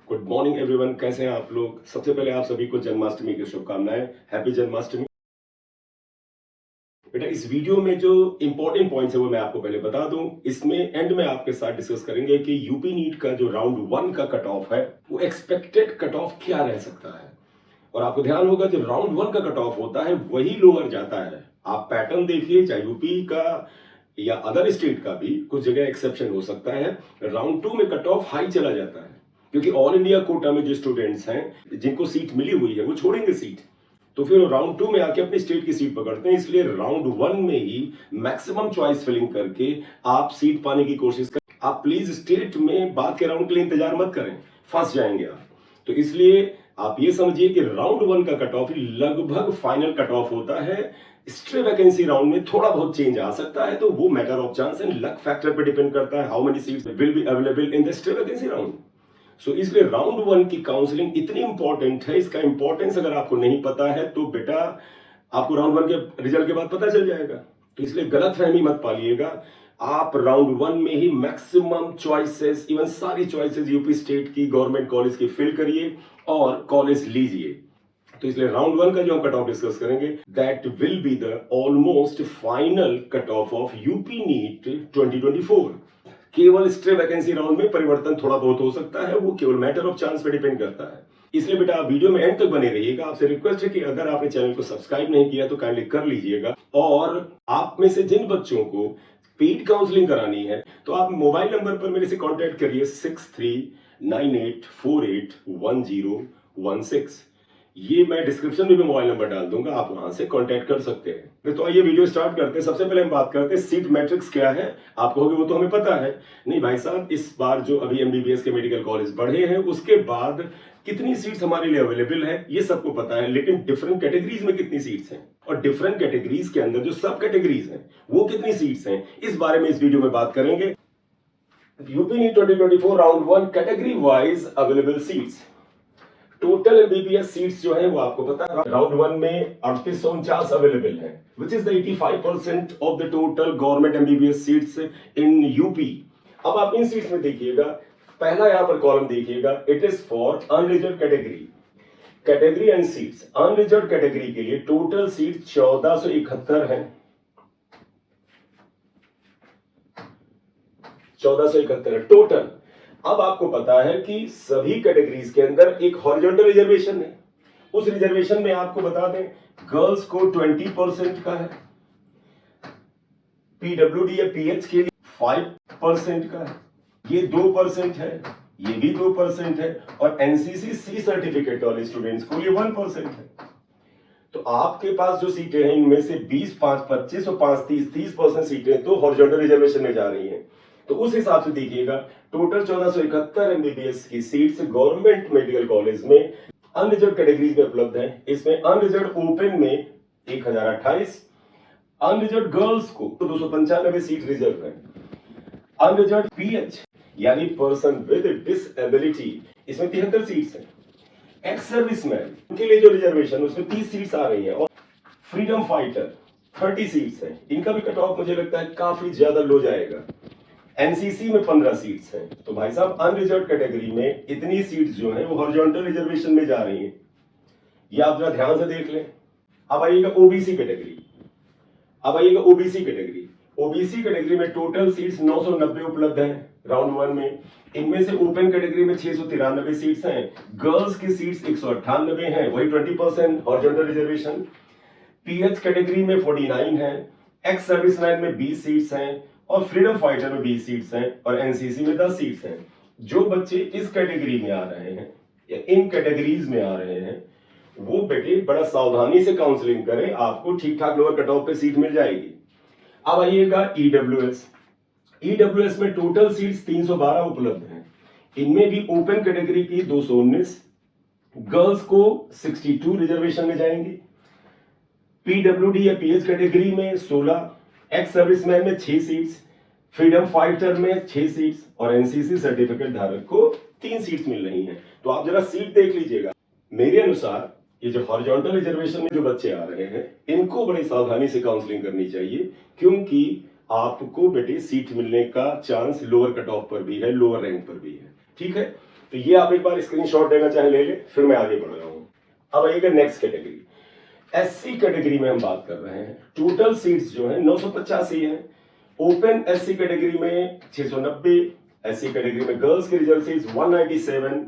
Good morning everyone, कैसे हैं आप लोग। सबसे पहले आप सभी को जन्माष्टमी की शुभकामनाएं। हैप्पी जन्माष्टमी। बेटा, इस वीडियो में जो इंपॉर्टेंट पॉइंट्स है वो मैं आपको पहले बता दूं। इसमें एंड में आपके साथ डिस्कस करेंगे कि यूपी नीट का जो राउंड 1 का कट ऑफ है वो एक्सपेक्टेड कट ऑफ क्या रह सकता है। और आपको ध्यान होगा जो राउंड 1 का कट ऑफ होता है वही लोअर जाता है। आप पैटर्न देखिए, चाहे यूपी का या अदर स्टेट का भी, कुछ जगह एक्सेप्शन हो सकता है। राउंड 2 में कट ऑफ हाई चला जाता है क्योंकि ऑल इंडिया कोटा में जो स्टूडेंट्स हैं जिनको सीट मिली हुई है वो छोड़ेंगे सीट, तो फिर राउंड 2 में आके अपनी स्टेट की सीट पकड़ते हैं। इसलिए राउंड 1 में ही मैक्सिमम चॉइस फिलिंग करके आप सीट पाने की कोशिश करें। आप प्लीज स्टेट में बात के राउंड के लिए इंतजार मत करें, फंस जाएंगे आप। तो इसलिए आप ये समझिए कि राउंड 1 का कट ऑफ लगभग फाइनल कट ऑफ होता है। स्ट्रे वैकेंसी राउंड में थोड़ा बहुत चेंज आ सकता है, तो वो matter of chance and luck factor पे डिपेंड करता है how many seats will be available in the stray vacancy round. So इसलिए राउंड 1 की काउंसलिंग इतनी इंपॉर्टेंट है। इसका इंपॉर्टेंस अगर आपको नहीं पता है तो बेटा आपको राउंड 1 के रिजल्ट के बाद पता चल जाएगा। तो इसलिए गलत फहमी मत पालिएगा। आप राउंड 1 में ही मैक्सिमम चॉइसेस, इवन सारी चॉइसेस यूपी स्टेट की गवर्नमेंट कॉलेज की फिल करिए और कॉलेज लीजिए। तो इसलिए राउंड 1 का जो हम कट ऑफ डिस्कस करेंगे that will be the almost final cut off UP NEET 2024। केवल स्ट्रे वैकेंसी राउंड में परिवर्तन थोड़ा बहुत हो सकता है, वो केवल मैटर ऑफ चांस पे डिपेंड करता है। इसलिए बेटा आप वीडियो में एंड तक बने रहिएगा। आपसे रिक्वेस्ट है कि अगर आपने चैनल को सब्सक्राइब नहीं किया तो काइंडली कर लीजिएगा। और आप में से जिन बच्चों को पेड काउंसलिंग करानी है तो आप मोबाइल नंबर पर मेरे से कांटेक्ट करिए 6398481016। ये मैं डिस्क्रिप्शन में भी मोबाइल नंबर डाल दूंगा, आप वहां से कांटेक्ट कर सकते हैं। तो आइए वीडियो स्टार्ट करते हैं। सबसे पहले हम बात करते हैं सीट मैट्रिक्स क्या है। आप कहोगे वो तो हमें पता है। नहीं भाई साहब, इस बार जो अभी एमबीबीएस के मेडिकल कॉलेज बढ़े हैं उसके बाद कितनी सीट्स हमारे लिए अवेलेबल है ये सबको पता है, लेकिन डिफरेंट कैटेगरीज में कितनी सीट्स हैं और डिफरेंट कैटेगरीज के अंदर जो सब कैटेगरीज हैं वो कितनी सीट्स हैं, इस बारे में इस वीडियो में बात करेंगे। UP NEET 2024 round 1 category wise available seats. Total MBBS seats जो है वो आपको पता है राउंड 1 में 3849 अवेलेबल है, which is the 85% of the total government MBBS seats in UP. अब आप इन सीट्स में देखिएगा, पहला यहां पर कॉलम देखिएगा, it is for unreserve category. Category and seats unreserve category के लिए टोटल सीट 1471 है। 1471 टोटल। अब आपको पता है कि सभी कैटेगरीज के अंदर एक हॉरिजॉन्टल रिजर्वेशन है। उस रिजर्वेशन में आपको बता दें गर्ल्स को 20% का है, पीडब्ल्यूडी या पीएच के लिए 5% का है, ये 2% है, ये भी 2% है, और एनसीसी सी सर्टिफिकेट वाले स्टूडेंट्स को ये 1% है। तो आपके पास जो सीटें हैं इनमें से 20, 5, 25 और 5, 30% सीटें तो हॉरिजॉन्टल रिजर्वेशन में जा रही हैं। तो उस हिसाब से देखिएगा टोटल 1471 एमबीबीएस की सीट्स गवर्नमेंट मेडिकल कॉलेज में अनरिजर्व कैटेगरीज में उपलब्ध है। इसमें अनरिजर्व ओपन में 1028, अनरिजर्व गर्ल्स को 295 सीट रिजर्व है। अनरिजर्व पीएच यानी पर्सन विद डिसेबिलिटी, इसमें 73 सीट्स हैं। एक्स सर्विसमैन उनके लिए जो रिजर्वेशन उसमें 30 सीट्स आ रही है, और फ्रीडम फाइटर 30 सीट्स हैं। इनका भी कट ऑफ मुझे लगता है काफी ज्यादा लो जाएगा। एनसीसी में 15 सीट्स हैं। तो भाई साहब अनरिजर्व कैटेगरी में इतनी सीट्स जो है वो हॉरिजॉन्टल रिजर्वेशन में जा रही हैं, ये आप जरा ध्यान से देख लें। अब आइएगा ओबीसी कैटेगरी। ओबीसी कैटेगरी में टोटल सीट्स 990 उपलब्ध हैं राउंड 1 में। इनमें से ओपन कैटेगरी में 693 सीट्स हैं, गर्ल्स की सीट्स 198 हैं, वही 20% हॉरिजॉन्टल रिजर्वेशन। पीएच कैटेगरी में 49 है, एक्स सर्विसमैन में 20 सीट्स हैं, और फ्रीडम फाइटर में 20 सीट्स हैं, और एनसीसी में 10 सीट्स हैं। जो बच्चे इस कैटेगरी में आ रहे हैं या इन कैटेगरीज में आ रहे हैं वो बेटे बड़ा सावधानी से काउंसलिंग करें, आपको ठीक ठाक लोअर कट ऑफ पे सीट मिल जाएगी। अब आइएगा ईडब्ल्यूएस में टोटल सीट्स 312 उपलब्ध हैं। इनमें भी ओपन कैटेगरी की 219, गर्ल्स को 62 रिजर्वेशन में जाएंगी, पीडब्ल्यूडी या पीएच कैटेगरी में 16, एक्स सर्विसमैन में 6 सीट्स, फ्रीडम फाइटर में 6 सीट्स, और एनसीसी सर्टिफिकेट धारक को 3 सीट्स मिल रही हैं। तो आप जरा सीट देख लीजिएगा। मेरे अनुसार ये जो हॉरिजॉन्टल रिजर्वेशन में जो बच्चे आ रहे हैं इनको बड़ी सावधानी से काउंसलिंग करनी चाहिए, क्योंकि आपको बेटे सीट मिलने का चांस लोअर कट ऑफ पर भी है, लोअर रैंक पर भी है। ठीक है, तो ये आप एक बार स्क्रीनशॉट लेना चाहे ले ले, फिर मैं आगे बढ़ रहा हूँ। अब आइएगा नेक्स्ट कैटेगरी, एससी कैटेगरी में हम बात कर रहे हैं। टोटल सीट्स जो है 985 है। ओपन एससी कैटेगरी में 690, एससी कैटेगरी में गर्ल्स की रिजर्व सीट्स 197,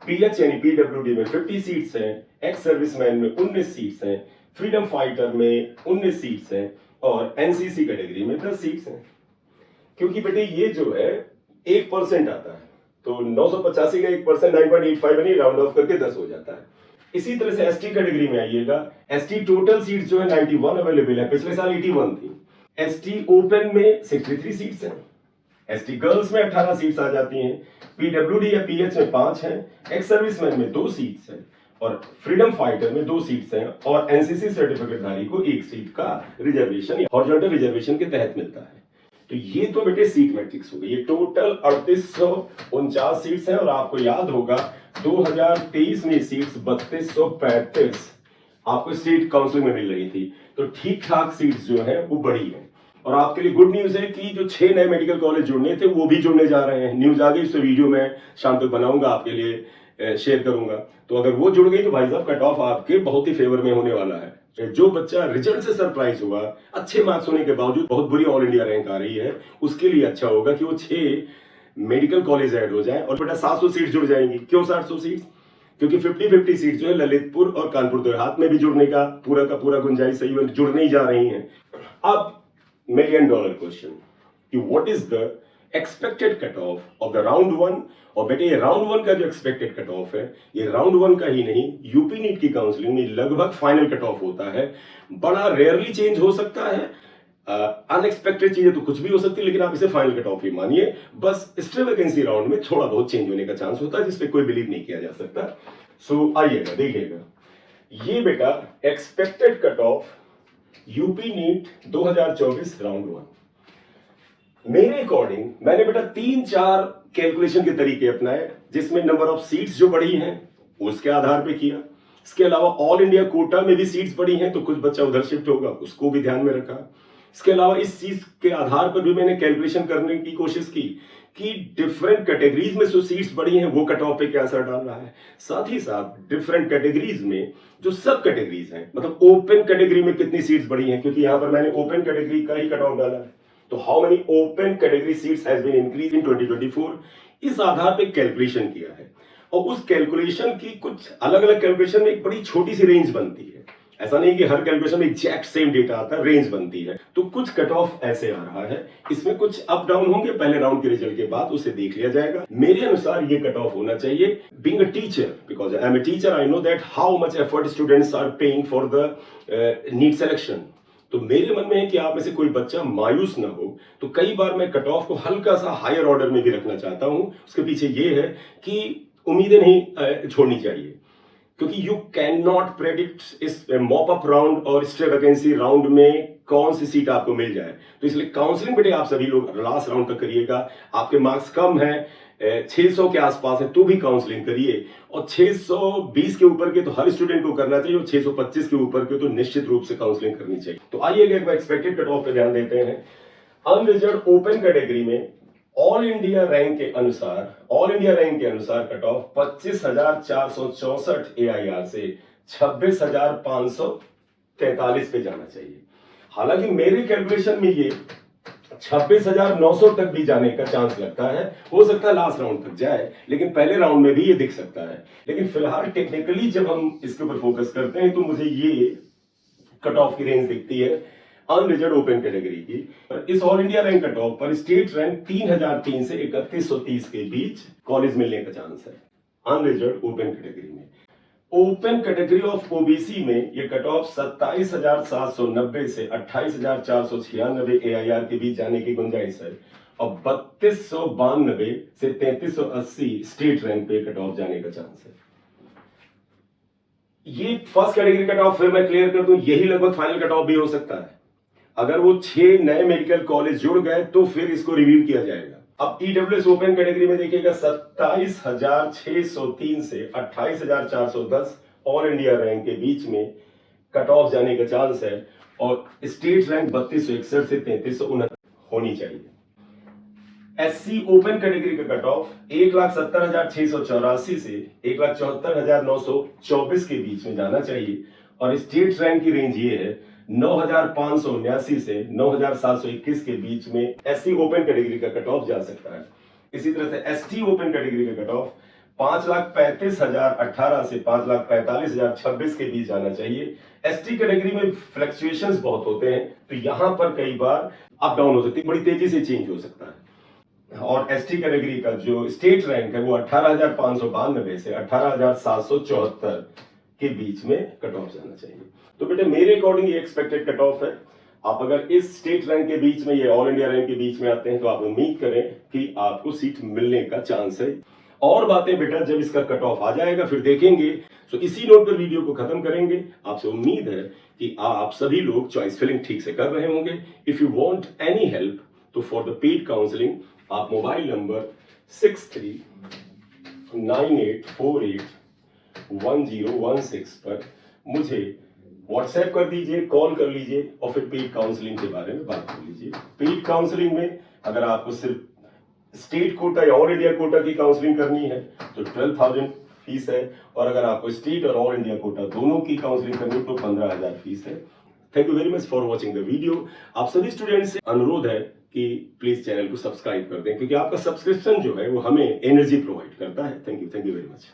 पीएच यानी पीडब्ल्यूडी में 50 सीट्स हैं, एक्स सर्विसमैन में 19 सीट्स हैं, फ्रीडम फाइटर में 19 सीट्स हैं और एनसीसी कैटेगरी में 10 सीट्स हैं। क्योंकि बेटे ये जो है 1% आता है, तो 985 का 1% 9.85 यानी राउंड ऑफ करके 10 हो जाता है। इसी तरह से एसटी कैटेगरी में आइएगा, एसटी टोटल सीट्स जो है 91 अवेलेबल है, पिछले साल 81 थी। एसटी ओपन में 63 सीट्स हैं, एसटी गर्ल्स में 18 सीट्स आ जाती हैं, पीडब्ल्यूडी या पीएच में 5 हैं, एक्स सर्विसमैन में 2 सीट्स हैं और फ्रीडम फाइटर में 2 सीट्स हैं और एनसीसी सर्टिफिकेट धारी को 1 सीट का रिजर्वेशन हॉरिजॉन्टल रिजर्वेशन के तहत मिलता है। तो ये तो बेटे सीट मैट्रिक्स हो गई। ये टोटल 3849 सीट्स हैं और आपको याद होगा 2023 में सीट्स 3235 आपको स्टेट काउंसिल में मिल रही थी। तो ठीक ठाक सीट्स जो है वो बढ़ी है। और आपके लिए गुड न्यूज है कि जो 6 नए मेडिकल कॉलेज जुड़ने थे वो भी जुड़ने जा रहे हैं। न्यूज आ गई, इस वीडियो में शाम तक बनाऊंगा, आपके लिए शेयर करूंगा। तो अगर वो जुड़ गई तो भाई साहब कट ऑफ आपके बहुत ही फेवर में होने वाला है। जो बच्चा रिजल्ट से सरप्राइज हुआ, अच्छे मार्क्स होने के बावजूद बहुत बुरी ऑल इंडिया रैंक आ रही है, उसके लिए अच्छा होगा कि वो 6 मेडिकल कॉलेज ऐड हो जाए और बेटा 700 सीट जुड़ जाएंगी। क्यों 700 सीट? क्योंकि 50-50 सीट जो है ललितपुर और कानपुर देहात में भी जुड़ने का पूरा गुंजाइश सही जुड़ने ही जा रही है। अब $1 million क्वेश्चन कि what is the expected cut of the round 1। और बेटे ये राउंड 1 का जो एक्सपेक्टेड कट ऑफ है, ये राउंड 1 का ही नहीं, यूपी नीट की काउंसलिंग में लगभग फाइनल कट ऑफ होता है। बड़ा रेयरली चेंज हो सकता है, अनएक्सपेक्टेड चीजें तो कुछ भी हो सकती है, लेकिन आप इसे फाइनल कट ऑफ ही मानिए। बस स्टे वैकेंसी राउंड में थोड़ा बहुत चेंज होने का चांस होता है, जिसपे कोई बिलीव नहीं किया जा सकता। सो आइएगा देखिएगा, ये बेटा expected cut off UP NEET 2024 round 1। मेरे अकॉर्डिंग मैंने बेटा 3-4 कैलकुलेशन के तरीके अपनाए, जिसमें नंबर ऑफ सीट्स जो बढ़ी हैं उसके आधार पे किया। इसके अलावा ऑल इंडिया कोटा में भी सीट्स बढ़ी हैं, तो कुछ बच्चा उधर शिफ्ट होगा, उसको भी ध्यान में रखा। इसके अलावा इस चीज के आधार पर भी मैंने कैलकुलेशन करने की कोशिश की कि डिफरेंट कैटेगरीज में जो सीट्स बढ़ी हैं वो कट ऑफ पे क्या असर डाल रहा है। साथ ही साथ डिफरेंट कैटेगरीज में जो सब कैटेगरीज हैं, मतलब ओपन कैटेगरी में कितनी सीट्स बढ़ी हैं, क्योंकि यहां पर मैंने ओपन कैटेगरी का ही कट ऑफ डाला है। तो how many open category seats has been increase in 2024, इस आधार पे कैलकुलेशन किया है। और उस कैलकुलेशन की कुछ अलग अलग कैलकुलेशन में एक बड़ी छोटी सी रेंज बनती है। ऐसा नहीं कि हर कैलकुलेशन में एग्जैक्ट सेम डेटा आता है, रेंज बनती है। तो कुछ कट ऑफ ऐसे आ रहा है, इसमें कुछ अप डाउन होंगे, पहले राउंड के रिजल्ट के बाद उसे देख लिया जाएगा। मेरे अनुसार ये कट ऑफ होना चाहिए। Being a teacher, because I am a teacher, I know that how much effort students are paying for the NEET selection. तो मेरे मन में है कि आप में से कोई बच्चा मायूस ना हो, तो कई बार मैं कट ऑफ को हल्का सा हायर ऑर्डर में भी रखना चाहता हूं। उसके पीछे ये है कि उम्मीदें नहीं छोड़नी चाहिए, क्योंकि यू कैन नॉट प्रेडिक्ट इस मॉप अप राउंड और स्टे वैकेंसी राउंड में कौन सी सीट आपको मिल जाए। तो इसलिए काउंसलिंग बेटे आप सभी लोग लास्ट राउंड तक करिएगा। आपके मार्क्स कम है, 600 के आसपास है, तो भी काउंसलिंग करिए। और 620 के ऊपर के तो हर स्टूडेंट को करना चाहिए, और 625 के ऊपर के तो निश्चित रूप से काउंसलिंग करनी चाहिए। तो आइएगा एक बार एक्सपेक्टेड कट ऑफ पे ध्यान देते हैं। अनरिजर्व ओपन कैटेगरी में ऑल इंडिया रैंक के अनुसार कट ऑफ 25,464 एआईआर से 26,543 पे जाना चाहिए। हालांकि मेरे कैलकुलेशन में ये 26,900 तक भी जाने का चांस लगता है। हो सकता है लास्ट राउंड तक जाए, लेकिन पहले राउंड में भी ये दिख सकता है। लेकिन फिलहाल टेक्निकली जब हम इसके ऊपर फोकस करते हैं तो मुझे ये कट ऑफ की रेंज दिखती है अनरिजर्व ओपन कैटेगरी की। इस all India rank cut off पर स्टेट रैंक 3003 से 3130 के बीच कॉलेज मिलने का चांस है अनरिजर्व ओपन कैटेगरी में। ओपन कैटेगरी ऑफ ओबीसी में ये कट ऑफ 27,790 से 28,496 एआईआर के बीच जाने की गुंजाइश है, और 3292 से 3380 स्टेट रैंक पे कट ऑफ जाने का चांस है। ये फर्स्ट कैटेगरी कट ऑफ, फिर मैं क्लियर कर दूं, यही लगभग फाइनल कट ऑफ भी हो सकता है। अगर वो 6 नए मेडिकल कॉलेज जुड़ गए तो फिर इसको रिव्यू किया जाएगा। अब ईडब्ल्यूएस ओपन कैटेगरी में देखिएगा 27,603 से 28,410 ऑल इंडिया रैंक के बीच में कट ऑफ जाने का चांस है, और स्टेट रैंक 3261 से 3369 होनी चाहिए। एससी ओपन कैटेगरी का कट ऑफ 1,70,684 से 1,74,924 के बीच में जाना चाहिए और स्टेट रैंक की रेंज ये है 9,579 से 9,721 के बीच में एससी ओपन कैटेगरी का कट ऑफ जा सकता है। इसी तरह से एसटी ओपन कैटेगरी का कट ऑफ 5,35,018 से 5,45,026 के बीच जाना चाहिए। एसटी कैटेगरी में फ्लक्चुएशंस बहुत होते हैं, तो यहां पर कई बार अप डाउन हो सकती है, बड़ी तेजी से चेंज हो सकता है। और एसटी कैटेगरी का जो स्टेट रैंक है वो 18,592 से 18,774 के बीच में कट ऑफ जाना चाहिए। तो बेटे मेरे अकॉर्डिंग ये एक्सपेक्टेड कट ऑफ है। आप अगर इस स्टेट रैंक के बीच में, ये ऑल इंडिया रैंक के बीच में आते हैं, तो आप उम्मीद करें कि आपको सीट मिलने का चांस है। और बातें बेटा जब इसका कट ऑफ आ जाएगा फिर देखेंगे। तो इसी नोट पर वीडियो को खत्म करेंगे। आपसे उम्मीद है कि आप सभी लोग चॉइस फिलिंग ठीक से कर रहे होंगे। If you want any help, तो फॉर द पेड काउंसलिंग आप मोबाइल नंबर 6398481016 पर मुझे व्हाट्सएप कर दीजिए, कॉल कर लीजिए और फिर पेड काउंसलिंग के बारे में बात कर लीजिए। पेड काउंसलिंग में अगर आपको सिर्फ स्टेट कोटा या ऑल इंडिया कोटा की काउंसलिंग करनी है तो 12,000 फीस है, और अगर आपको स्टेट और ऑल इंडिया कोटा दोनों की काउंसलिंग करनी है तो 15,000 फीस है। Thank you very much for watching the video. आप सभी स्टूडेंट्स से अनुरोध है कि प्लीज चैनल को सब्सक्राइब कर दें, क्योंकि आपका सब्सक्रिप्शन जो है वो हमें एनर्जी प्रोवाइड करता है। Thank you very much.